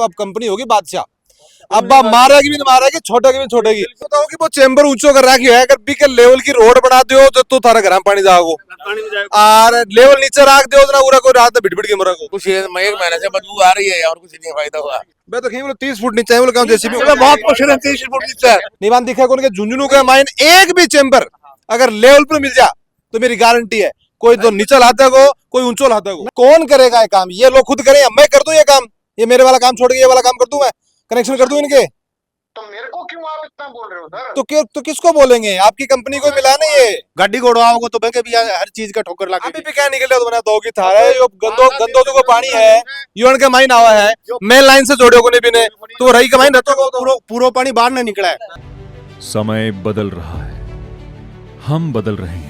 तो अब कंपनी होगी बादशाह। अब आप मारेगी भी नहीं मारेगी, छोटेगी भी छोटेगी। बताओ कि वो चेंबर ऊंचो कर रखी है, अगर बीके लेवल की रोड बना दो तो थारा घर में पानी जाओ, और लेवल नीचे रख दो तो पूरा कोई रात में भिड़ के मरा को। कुछ एक महीने से बदबू आ रही है और कुछ नहीं फायदा हुआ। मैं तो कहीं बोले 30 फुट नीचे है, बोले जेसीबी बहुत मुश्किल है 30 फुट नीचे। निवान दिखा कौन के झुंझुनू का माइन एक भी चेंबर अगर लेवल पर मिल जा तो मेरी गारंटी है कोई तो नीचे लाता को, कोई ऊंचो लाता को। कौन करेगा ये काम? ये लोग खुद करें, मैं कर दूं ये काम? ये मेरे वाला काम छोड़ के ये वाला काम कर दूं, मैं कनेक्शन कर दूं इनके? तो मेरे को क्यों आप इतना बोल रहे हो सर? तो किसको बोलेंगे? आपकी कंपनी को मिला नहीं ये गाड़ी घोड़ाओगे तो बैंक भी हर चीज का ठोकर लगा। अभी भी क्या निकले तो बना दो की थारा है, यो गंदो जो पानी है यून के माइन आवा है, मेन लाइन से जोड़ो को नहीं बिने तो रही का माइन रहतो को पूरा पानी बाहर नहीं निकला है। समय बदल रहा है, हम बदल रहे हैं।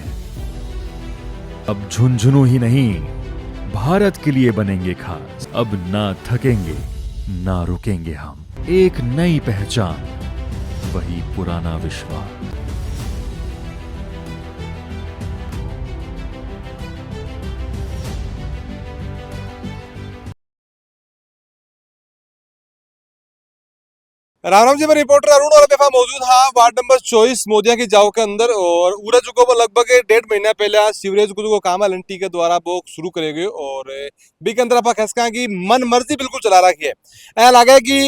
अब झुंझुनू ही नहीं, भारत के लिए बनेंगे खास। अब ना थकेंगे ना रुकेंगे हम। एक नई पहचान, वही पुराना विश्वास। राम राम जी, मैं रिपोर्टर अरुण और बेफा मौजूद हाँ वार्ड नंबर 24 मोदिया की जाओ के अंदर। और उरा चुको वो लगभग 1.5 महीना पहले सीवरेज को जो काम है एलएनटी के द्वारा वो शुरू करेंगे और बी के अंदर आप खसका की मन मर्जी बिल्कुल चला रखी है। ऐसा लगा कि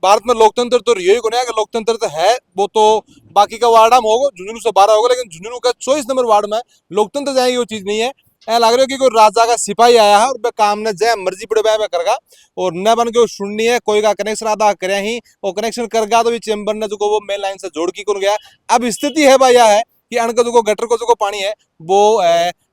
भारत में लोकतंत्र तो रियो ही को नहीं, अगर लोकतंत्र तो है वो तो बाकी का वार्ड में होगा, झुंझुनू से 12 होगा, लेकिन झुंझुनू का 24 नंबर वार्ड में लोकतंत्र जाएगी वो चीज नहीं है। ऐसा लग रहा है कि कोई राजा का सिपाही आया है और वह काम ने जय मर्जी पड़े वह करेगा और न बन के सुननी है। कोई का कनेक्शन आधा करे ही वो कनेक्शन करगा तो भी चेंबर ने जो वो मेन लाइन से जोड़ की कौन गया। अब स्थिति है भाई यह है कि अनका जो गटर को जो पानी है वो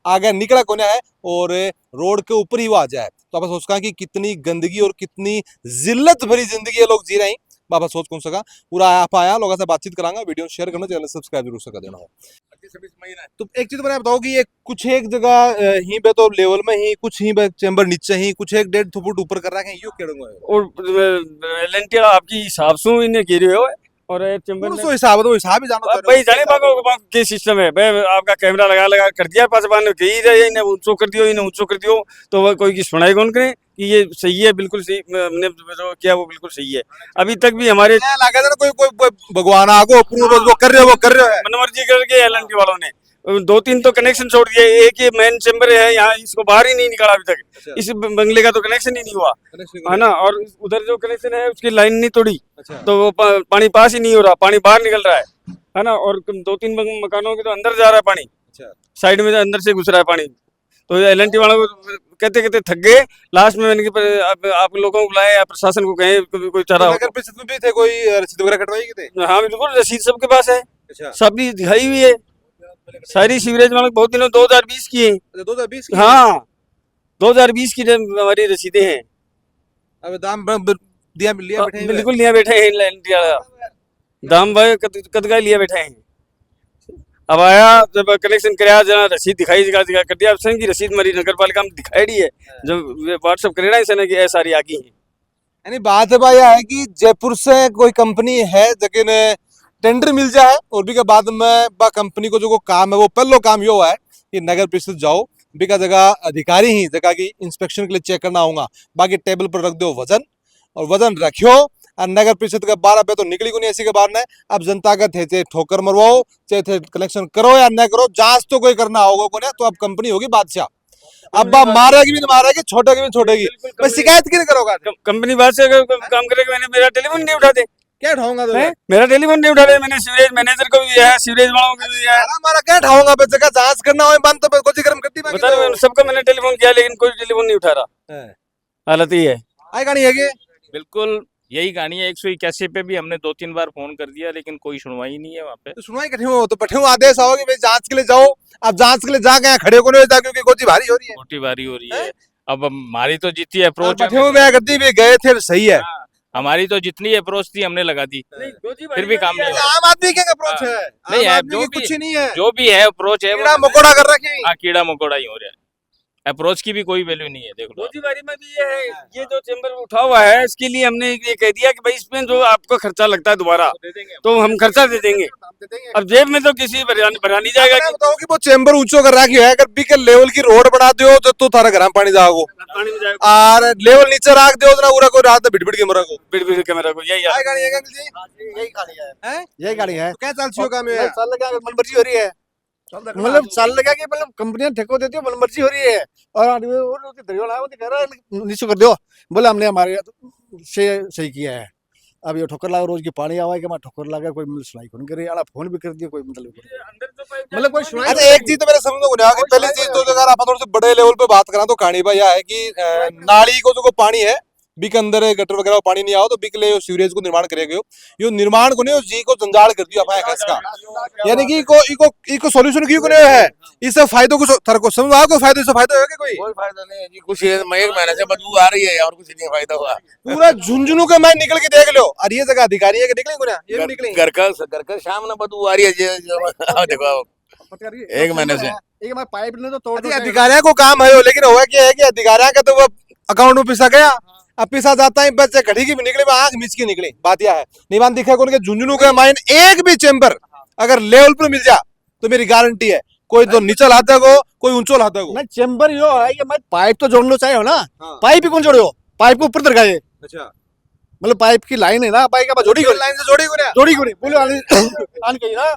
आगे निकला कोने है और रोड के ऊपर ही वो आ जाए। तो आप सोचका कि कितनी गंदगी और कितनी जिल्लत भरी जिंदगी ये लोग जी रहे हैं। बाबा सोच कौन सका पूरा आप आया लोगों से बातचीत करांगा, वीडियो शेयर करना, चैनल सब्सक्राइब जरूर सका देना हो। तो एक चीज मैंने बताओ कि ये कुछ एक जगह ही पे तो लेवल में ही, कुछ ही पे चेंबर नीचे ही, कुछ एक 1.5 फुट ऊपर कर रखे हैं, यो केड़ो है और एलएनटी आपकी हिसाब से इन्हें घेरे हो और चेंबर तो हिसाब तो हिसाब ही जानो भाई जाने बाबा के सिस्टम है भाई। आपका कैमरा लगा कर दिया, पास बार कही रहे इन्हें ऊंचो कर दियो, इन्हें ऊंचो कर दियो तो वह कोई की सुनाई कौन करे कि ये सही है, बिल्कुल सही हमने जो किया वो बिल्कुल सही है। अभी तक भी हमारे लगा था कोई कोई भगवान आगो वो कर रहे हो, वो कर रहे हो मनमर्जी करके एलएनटी वालों ने 2-3 तो कनेक्शन छोड़ दिए। एक ये मेन चेंबर है यहाँ, इसको बाहर ही नहीं निकाला अभी तक। इस बंगले का तो कनेक्शन ही नहीं हुआ है ना, और उधर जो कनेक्शन है उसकी लाइन नहीं तोड़ी तो वो पानी पास ही नहीं हो रहा, पानी बाहर निकल रहा है ना। और 2-3 मकानों के तो अंदर जा रहा है पानी, साइड में अंदर से घुस रहा है पानी। तो एलएनटी वालों को कहते कहते थक गए, लास्ट में मैंने आप लोगों को बुलाया, प्रशासन को कहे कोई चारा भी थे, कोई रसीद वगैरह कटवाई थे? हाँ बिल्कुल, रसीद सबके पास है, सभी दिखाई हुई है सारी। सीवरेज वालों बहुत दिनों 2020 की है, 2020 हाँ 2020 की हमारी रसीदें हैं। अब दाम दिया लिया बैठे हैं, बिल्कुल लिया बैठे हैं एलएनटी वाला दाम भाई कद का लिया बैठे हैं। अब आया जब कनेक्शन कराया जना रसीद दिखाई कर दिया, अब सन की रसीद हमारी नगर पालिका में दिखाई दी है, जब व्हाट्सएप करेगा सन की ऐसा सारी आगी है। यानी बात है भाई है कि जयपुर से कोई कंपनी है लेकिन टेंडर मिल जाए और भी के बाद में बा कंपनी को जो काम है वो पहलो काम यो है कि नगर परिषद जाओ, बिका जगह अधिकारी ही जगह की इंस्पेक्शन के लिए चेक करना होगा, बाकी टेबल पर रख दो वजन और वजन रखियो और नगर परिषद का 12 पे तो निकली को नहीं ऐसी के बार ने। अब जनता का थे चाहे ठोकर मरवाओ चाहे कलेक्शन करो या न करो, जांच तो कोई करना होगा को ना, तो अब कंपनी होगी बादशाह। अब मारेगी भी नहीं मारेगी, छोटेगी भी छोटेगी। मैं शिकायत क्यों करोगा? कंपनी बात से काम करेगी, मैंने मेरा टेलीफोन नहीं उठाते, क्या ढाऊंगा? तो मेरा टेलीफोन नहीं उठा रहे, मैंने सीवरेज मैनेजर को भी दिया है, सीवरेज वालों को भी दिया है। हमारा क्या ढाऊंगा? जगह जांच करना हो बंद तो कोई गर्म करती बता रहे सबको मैंने टेलीफोन किया लेकिन कोई टेलीफोन नहीं उठा रहा, हालत ही है। आई कहानी है कि बिल्कुल यही कहानी है। 181 पे भी हमने 2-3 बार फोन कर दिया लेकिन कोई सुनवाई नहीं है वहाँ पे। तो सुनवाई कठिन हो तो पठे आदेश आओगे भाई जांच के लिए जाओ। अब जांच के लिए जाके यहाँ खड़े को नहीं होता क्योंकि गोची भारी हो रही है, छोटी बारी हो रही है। अब हमारी तो जितनी अप्रोच करती भी गए थे सही है, हमारी तो जितनी अप्रोच थी हमने लगा दी, फिर भी काम नहीं हुआ। आम आदमी क्या अप्रोच है? नहीं है, कुछ ही नहीं है, जो भी है अप्रोच है कीड़ा मकोड़ा कर रखे हैं। कीड़ा मकोड़ा ही हो रहा है, अप्रोच की भी कोई वैल्यू नहीं है। देख लो बारी में भी ये है, ये जो चेंबर उठा हुआ है इसके लिए हमने ये कह दिया कि भाई इसमें जो आपको खर्चा लगता है दोबारा तो हम खर्चा दे देंगे। अब जेब में तो किसी भरा नहीं जाएगा मैं बताऊं कि वो चेंबर ऊंचो कर रखी है, अगर बीके लेवल की रोड बना दियो तो थारा घर में पानी जाओ पानी में जाएगा और लेवल नीचे रख दियो तो पूरा को रात में बिट के मरा को बिड़ कैमरा को यही काय गाड़ी है अंकल जी? यही गाड़ी है, हैं? यही गाड़ी है। क्या चल छियो काम है? साल लगा मनमर्जी हो रही है, मतलब साल लगा कि मतलब कंपनियां ठेको देती है, मनमर्जी हो रही है। और आदमी और दरिया लाया वो कह रहा है नीचे कर दो, बोला हमने हमारे से सही किया है। अब ये ठोकर लगा रोज की पानी आवा कि मैं ठोकर लगा, कोई मतलब सुनाई कौन करे, आला फोन भी कर दिया, कोई मतलब कोई सुनाई। अच्छा एक चीज तो मेरे समझ में नहीं आ गई, पहली चीज तो अगर आप थोड़े से बड़े लेवल पे बात करा तो कहानी भाई यह है कि नाली को जो पानी है बी के अंदर गटर वगैरह पानी नहीं आओ तो बी के लिए सीवरेज को निर्माण करेगा, यो निर्माण को नहीं जी को जंजाल कर दियो अपना का, यानी कि इको सॉल्यूशन क्यों नहीं है, इससे फायदों को थर को समझ को फायदे से फायदा होगा कोई फायदा नहीं है जी, कुछ एक महीने से बदबू आ रही है और कुछ नहीं फायदा हुआ। पूरा झुंझुनू का मैं निकल के देख लो, और ये जगह अधिकारी है कि निकलेंगे ना, ये भी निकलेंगे घर का शाम ना बदबू आ रही है देखो एक महीने से एक पाइप ने तो तोड़ दिया। अधिकारियों को काम है, लेकिन हुआ क्या है कि अधिकारियों का तो वो अकाउंट में पैसा गया, अब पैसा जाता है बच्चे घड़ी की भी निकले आंख मिच की निकली, बात यह है निवान दिखा कौन के झुंझुनू का माइन एक भी चेंबर अगर लेवल पर मिल जा तो मेरी गारंटी है कोई तो नीचे लाता को कोई ऊंचो लाता को। मैं चेंबर यो है कि मैं पाइप तो जोड़ना चाहिए हो ना, हाँ। पाइप ही कौन जोड़े हो, पाइप को ऊपर दरगाए, अच्छा मतलब पाइप की लाइन है ना, पाइप का जोड़ी को लाइन से जोड़ी को ना जोड़ी को नहीं बोले आन कही ना,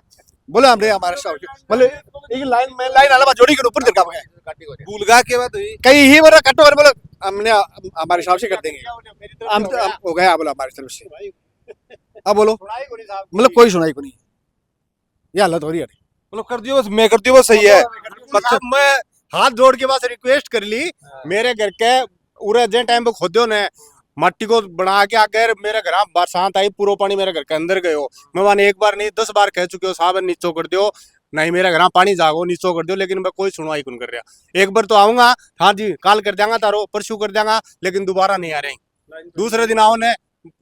बोले हमरे हमारे साहब मतलब एक लाइन में लाइन आला जोड़ी के ऊपर दरगा गए भूलगा के बाद हुई कहीं ही मेरा कटो और बोले हमने हमारे हिसाब से कर देंगे, हम हो गया बोला हमारी तरफ से। अब बोलो मतलब कोई सुनाई को नहीं, ये हालत हो रही है। मतलब कर दियो बस, मैं कर दियो बस, सही है। मतलब मैं हाथ जोड़ के बस रिक्वेस्ट कर ली, मेरे घर के पूरे जे टाइम पे खोदो ने मट्टी को बना के आकर मेरे घर बरसात आई पूरा पानी मेरे घर के अंदर गयो, मैं वहां एक बार नहीं 10 बार कह चुके हो साहब नीचो कर दियो, नहीं मेरे घर पानी जागो नीचो कर दियो, लेकिन मैं कोई सुनवाई कौन कर रहा। एक बार तो आऊंगा, हाँ जी काल कर देंगा तारो परसों कर देंगा, लेकिन दोबारा नहीं आ रहे। दूसरे दिन आओ ने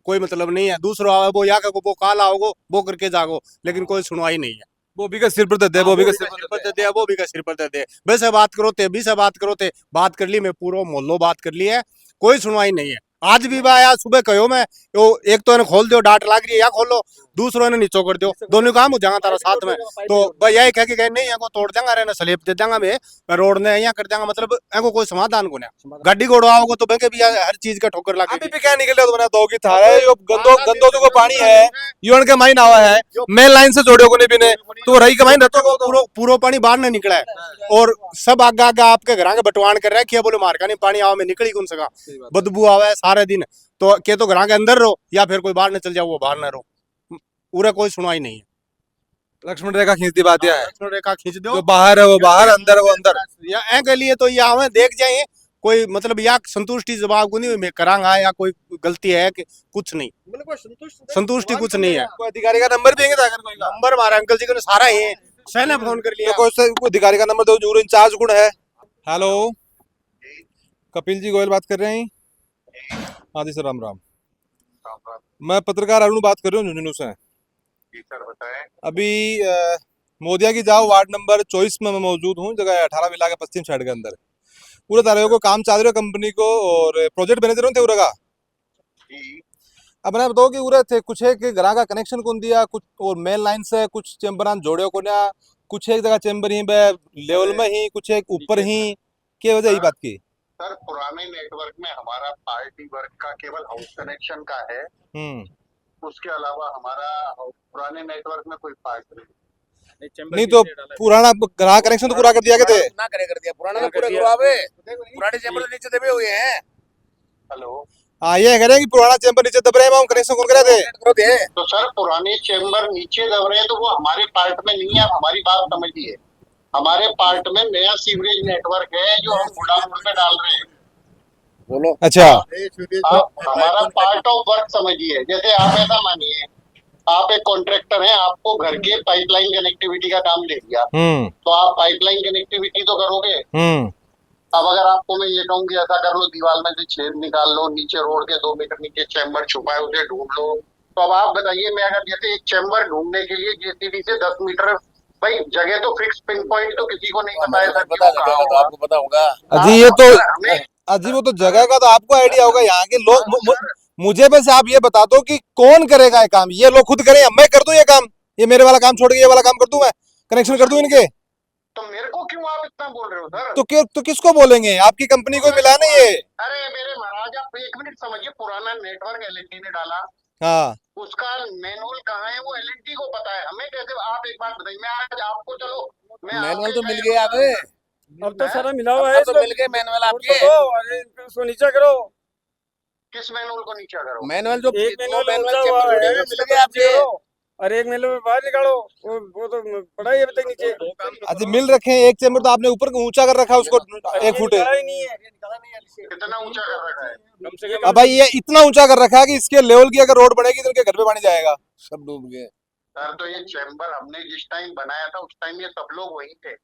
कोई मतलब नहीं है, दूसरा आओ वो या वो काल आओगो वो करके जागो, लेकिन कोई सुनवाई नहीं है। वो भी का सिर पर दे, वो भी का सिर पर दे। दे, वो भी का सिर पर दे। वैसे बात करो ते भी से बात करो ते बात कर ली, मैं पूरा मोहल्लो बात कर ली है, कोई सुनवाई नहीं है। आज भी आया सुबह कहो मैं तो एक तो इन्हें खोल दो डांट लाग रही है या खोलो, दूसरों ने नीचो कर दो, दोनों काम हो जाएगा तारा साथ में। तो भाई यही कह के गए नहीं है तोड़ देंगे, रहना स्लेब दे देंगा मैं रोड ने यहाँ कर देंगा, मतलब इनको कोई समाधान को नहीं। गाड़ी घोड़ो आओगे तो बैंक भी हर चीज का ठोकर लगे। अभी भी क्या निकले तो बना दो की थार है, यो गंदो जो पानी है यून के माइन आवा है, मेन लाइन से जोड़ो को नहीं बिने तो रही का माइन रहतो पूरा पूरा पानी बाहर नहीं निकला है, और सब आगे आगे आपके घर के बटवान कर रहे हैं, बोले मार का नहीं पानी आवा में निकल ही कौन सका, बदबू आवा है सारे दिन, तो के तो घर के अंदर रहो या फिर कोई बाहर न चल जाओ, वो बाहर न रहो, पूरा कोई सुनवाई नहीं है। लक्ष्मण रेखा खींचती बात यह है, लक्ष्मण रेखा खींच दो, जो बाहर है वो बाहर, अंदर है वो अंदर। या ए के लिए तो या हमें देख जाए कोई मतलब या संतुष्टि जवाब को नहीं मैं करांगा, या कोई गलती है कि कुछ नहीं, संतुष्टि कुछ नहीं है। कोई अधिकारी का नंबर देंगे अगर कोई नंबर हमारे अंकल जी को सारा ही है, सहने फोन कर लिया, कोई अधिकारी का नंबर दो जो इंचार्ज गुण है। हेलो कपिल जी गोयल बात कर रहे हैं? हाँ जी सर, राम राम। मैं पत्रकार अरुण बात कर रहा हूँ झुंझुनू से। जी सर बताएं। अभी मोदिया की जाओ वार्ड नंबर 24 में मैं मौजूद हूँ, जगह 18 मिला के पश्चिम साइड के अंदर पूरा तारे को काम चाल रहे हो कंपनी को, और प्रोजेक्ट मैनेजर थे उरा का। अब मैं बताओ कि उरा थे कुछ एक ग्राह का कनेक्शन कौन दिया कुछ, और मेन लाइन से कुछ चेंबर जोड़े को ना, कुछ एक जगह चेंबर ही लेवल में ही, कुछ एक ऊपर ही, क्या वजह यही बात की? सर पुराने नेटवर्क में हमारा पार्टी वर्क का केवल हाउस कनेक्शन का है, उसके अलावा हमारा पुराने नेटवर्क में कोई पार्ट नहीं तो पुराना ग्राहक कनेक्शन तो पूरा कर दिया थे ना कर दिया पुराना तो पूरा करवावे, पुराने चैंबर नीचे दबे हुए हैं। हेलो हाँ ये कह रहे हैं कि पुराना चैंबर नीचे दब रहे हैं, हम कनेक्शन कौन करे थे? तो सर पुराने चेंबर नीचे दब रहे हैं तो वो हमारे पार्ट में नहीं है, आप हमारी बात समझिए। हमारे पार्ट में नया सीवरेज नेटवर्क है जो हम गुडाउन पे डाल रहे हैं। बोलो। अच्छा आप हमारा पार्ट ऑफ वर्क समझिए। जैसे आप ऐसा मानिए आप एक कॉन्ट्रैक्टर हैं, आपको घर के पाइपलाइन कनेक्टिविटी का काम दे दिया, तो आप पाइपलाइन कनेक्टिविटी तो करोगे। अब अगर आपको मैं ये कहूँ कि ऐसा कर लो, दीवार में से छेद निकाल लो, नीचे रोड के 2 मीटर नीचे चैम्बर छुपा है उसे ढूंढ लो, तो अब आप बताइए मैं अगर जैसे एक चैम्बर ढूंढने के लिए जेसीबी से 10 मीटर, भाई जगह तो फिक्स पिन पॉइंट तो किसी को नहीं पता है सर, आपको पता होगा। अजी ये तो अजी वो तो जगह का तो आपको आइडिया होगा, यहाँ के लोग मुझे बस आप ये बता दो कि कौन करेगा ये काम, ये लोग खुद करें या मैं कर दूं ये काम? ये मेरे वाला काम छोड़ के ये वाला काम कर दूं, मैं कनेक्शन कर दूं इनके? तो मेरे को क्यों आप इतना बोल रहे हो सर? तो क्यों, तो किसको बोलेंगे? आपकी कंपनी को मिला नहीं ये? अरे मेरे महाराज आप एक मिनट समझिए, पुराना नेटवर्क एलएनटी ने डाला, हाँ उसका मैनुअल कहाँ है वो एलएनटी को पता है, हमें कैसे? आप एक बात बताइए, मैं आज आपको, चलो मैं मैनुअल आपके तो मिल गए गया हो, अब अब तो सारा मिला हुआ है अब तो मिल गए मैनुअल आपके। अरे उसको नीचा करो। किस मैनुअल को नीचा करो? मैनुअल जो एक दो मैनुअल मैनुअल ऊंचा हुआ चैप्टर है, मिल उसको गए आपके। नीचे करो, और एक मैनुअल बाहर निकालो। वो तो पड़ा ही है अभी तक नीचे। अच्छा, मिल रखे हैं। एक चैम्बर तो आपने ऊपर ऊंचा कर रखा है उसको 1 फुट है। निकाला ही नहीं है। कितना ऊंचा कर रखा है? कम से कम अब भाई ये इतना ऊंचा कर रखा है कि इसके लेवल की अगर रोड बनेगी तो इनके घर पे पानी जाएगा। सब डूब गए। सर तो ये चैम्बर हमने जिस टाइम बनाया था उस टाइम ये सब लोग वहीं थे।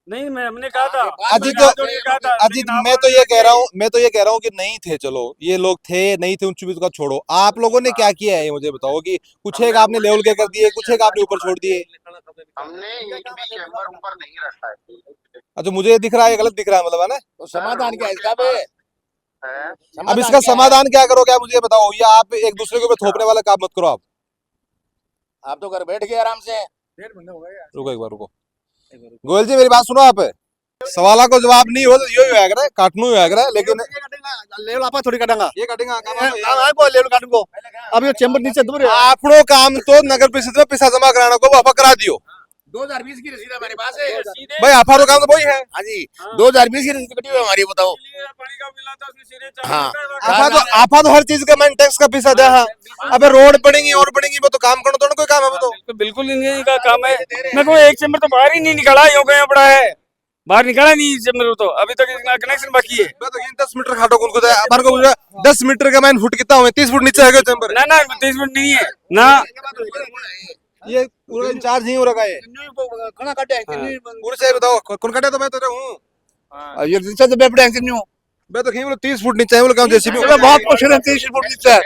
नहीं, हमने कहा था अजीत हाथ जोड़ के कहा था, अजीत लेकिन आप मैं तो ये कह रहा हूँ कि नहीं थे। चलो ये लोग थे नहीं थे, उन चीजों का छोड़ो। आप लोगों ने क्या किया है ये मुझे बताओ कि कुछ एक आपने लेवल के कर दिए, कुछ एक आपने ऊपर छोड़ दिए। हमने एक भी चैम्बर ऊपर नहीं रखा है। अच्छा, मुझे ये दिख रहा है, गलत दिख रहा है मतलब, है ना? तो समाधान क्या है इसका बे? है? अब इसका समाधान क्या करोगे आप मुझे बताओ? या आप एक दूसरे के ऊपर थोपने वाला काम मत करो। आप तो घर बैठ गए आराम से। रुको एक बार रुको। गोयल जी मेरी बात सुनो। आप सवालों को जवाब नहीं हो तो यो ही होया करे, काटनू ही होया करे। लेकिन लेवल आपा थोड़ी काटेगा, ये काटेगा वो लेवल काटूंगा। अब ये चैम्बर नीचे दूर है। आपनो काम तो नगर परिषद में पैसा जमा कराना को वापस करा दियो। 2020 की रसीद हमारे पास है। भाई आपा तो काम तो वही है। हाँ जी, 2020 की रसीद कटी हुई है हमारी, बताओ। पानी का बिल आता है, उसमें सीधे हाँ। आपा तो हर चीज का मैंने टैक्स का पैसा दिया। हाँ अबे रोड बनेगी और बनेगी, वो तो काम करना तो कोई काम है वो तो। बिल्कुल इन्हीं का काम है। मैं को एक चैम्बर तो बाहर ही नहीं निकाला, यूं गया पड़ा है, बाहर निकाला नहीं चैम्बर तो अभी तक कनेक्शन बाकी है। मैं तो ये 10 मीटर खाटो को 10 मीटर का मैंने फुट कितना हुआ? 30 फुट नीचे है चैम्बर। ना 30 मिनट नहीं है ना। ये पूरा इंचार्ज ही हो रखा है। खाना काटे हैं पूरे से बताओ कौन काटे? तो मैं तो हूँ। ये नीचे तो बेपड़े हैं क्यों? मैं तो कहीं बोलो 30 फुट नीचे है, बोलो काम जेसीबी मैं बहुत मुश्किल है 30 फुट नीचे।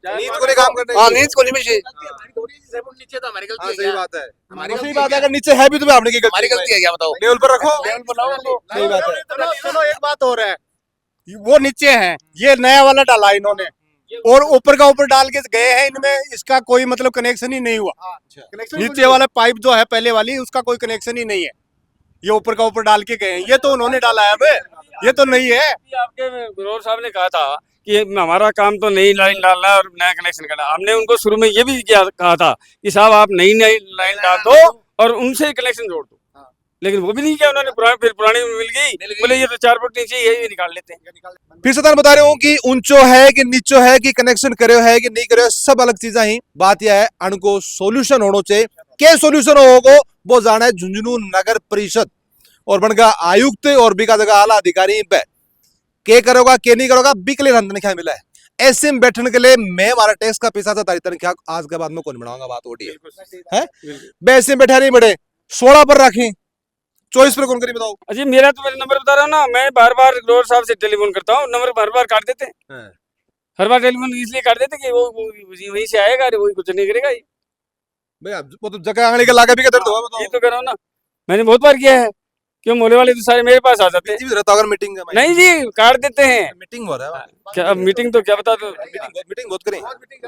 नींद को नहीं काम करने। हाँ, नींद को नहीं मिशी। हाँ सही बात है, सही बात है। अगर नीचे है भी तो आपने की हमारी गलती है क्या, बताओ? लेवल पर रखो। लेवल पर लाओ उनको। सही बात है। चलो एक बात और है, वो नीचे है, ये नया वाला डाला इन्होंने और ऊपर का ऊपर डाल के गए हैं। इनमें इसका कोई मतलब कनेक्शन ही नहीं हुआ। नीचे वाला पाइप जो है पहले वाली, उसका कोई कनेक्शन ही नहीं है। ये ऊपर का ऊपर डाल के गए हैं, ये तो उन्होंने डाला है। अबे ये तो नहीं है। आपके ग्रोवर साहब ने कहा था कि हमारा काम तो नई लाइन डालना है और नया कनेक्शन करना। हमने उनको शुरू में ये भी कहा था कि साहब आप नई लाइन डाल दो और उनसे कनेक्शन जोड़ दो, लेकिन वो भी नहीं किया उन्होंने। फिर पुरानी मिल गई, बोले ये तो 4 फुट नीचे ही है, ये निकाल लेते हैं। फिर से बता रहे हूँ कि ऊंचो है कि नीचो है कि कनेक्शन करे है कि नहीं करे, सब अलग चीजा ही। बात यह है अणको सोल्यूशन होना चाहिए। क्या सोल्यूशन होगा वो जाना है झुंझुनू नगर परिषद और बनगा आयुक्त और बिका जगह आला अधिकारी पे के करोगा के नहीं करोगा बिकले रंधन क्या मिला है। ऐसे में बैठने के लिए मैं हमारा टैक्स का पैसा था तारी तनख्वाह आज के बाद में कौन बनाऊंगा? बात ओटी है वैसे बैठा नहीं बड़े 16 पर रखें 24 पर कौन करी बताओ? अजी मेरा तो नंबर बता रहा हूँ ना, मैं बार ग्रोवर साहब से टेलीफोन करता हूँ, नंबर बार काट देते हैं। हर बार टेलीफोन इसलिए काट देते कि वो वहीं से आएगा, अरे वही कुछ नहीं करेगा ये। भैया वो तो जगह आंगली का लाके भी का दर्द हुआ बताओ। ये तो कर रहा हूँ ना, मैंने बहुत बार किया है। क्यों मोले वाले तो सारे मेरे पास आ जाते हैं। अगर मीटिंग नहीं जी, काट देते हैं। मीटिंग हो रहा है क्या अब मीटिंग तो क्या बता दो, मीटिंग बहुत करें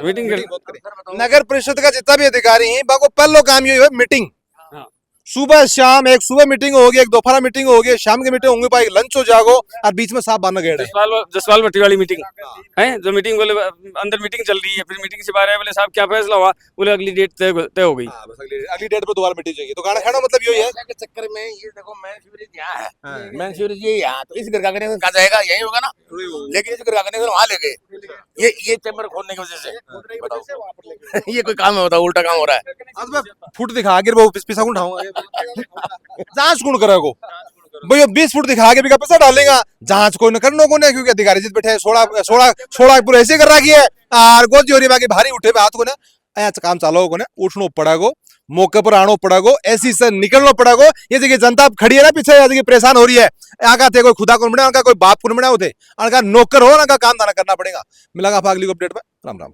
मीटिंग बहुत करें। नगर परिषद का जितना भी अधिकारी है बाको पहलो काम ये है मीटिंग। हाँ। सुबह शाम एक सुबह मीटिंग होगी, एक दोपहर मीटिंग होगी, शाम की मीटिंग होंगी, पाई लंच हो जाओ और बीच में साफ बांधना गेड़ है। जसवाल भट्टी वाली मीटिंग है, जो मीटिंग बोले अंदर मीटिंग चल रही है, फिर मीटिंग से बाहर आए, बोले साहब क्या फैसला हुआ, बोले अगली डेट तय हो गई। अगली डेट पे दोबारा मीटिंग चाहिए। तो गाना खाना मतलब यही है के चक्कर में ये देखो मैन सीवरेज यहाँ है, मैन सीवरेज ये यहाँ, तो इस घर का कनेक्शन कहाँ जाएगा? यही होगा ना। लेकिन इस घर का कनेक्शन वहाँ ले गए, ये चैम्बर खोलने की वजह से। बताओ ये कोई काम है? बताओ, उल्टा काम हो रहा है। आज मैं फुट दिखा के वो पिसा उठाऊंगा जांच कौन करेगा? भैया 20 फुट दिखा के भी का पैसा डालेगा, जांच कोई न करने को नहीं, क्योंकि अधिकारी जित बैठे 16 पूरा ऐसे कर रखी है और गोद जोरी बाकी भारी उठे पे हाथ को ना ऐसा काम चालो को ना उठनो पड़ेगो, मौके पर आनो पड़ेगो, ऐसी से निकलना पड़ेगो। ये जगह जनता खड़ी है ना पीछे, ये जगह परेशान हो रही है। आका थे कोई खुदा कौन बना, उनका कोई बाप कौन बना होते, उनका नौकर हो, उनका काम दाना करना पड़ेगा। मिलागा अगली अपडेट में। राम राम।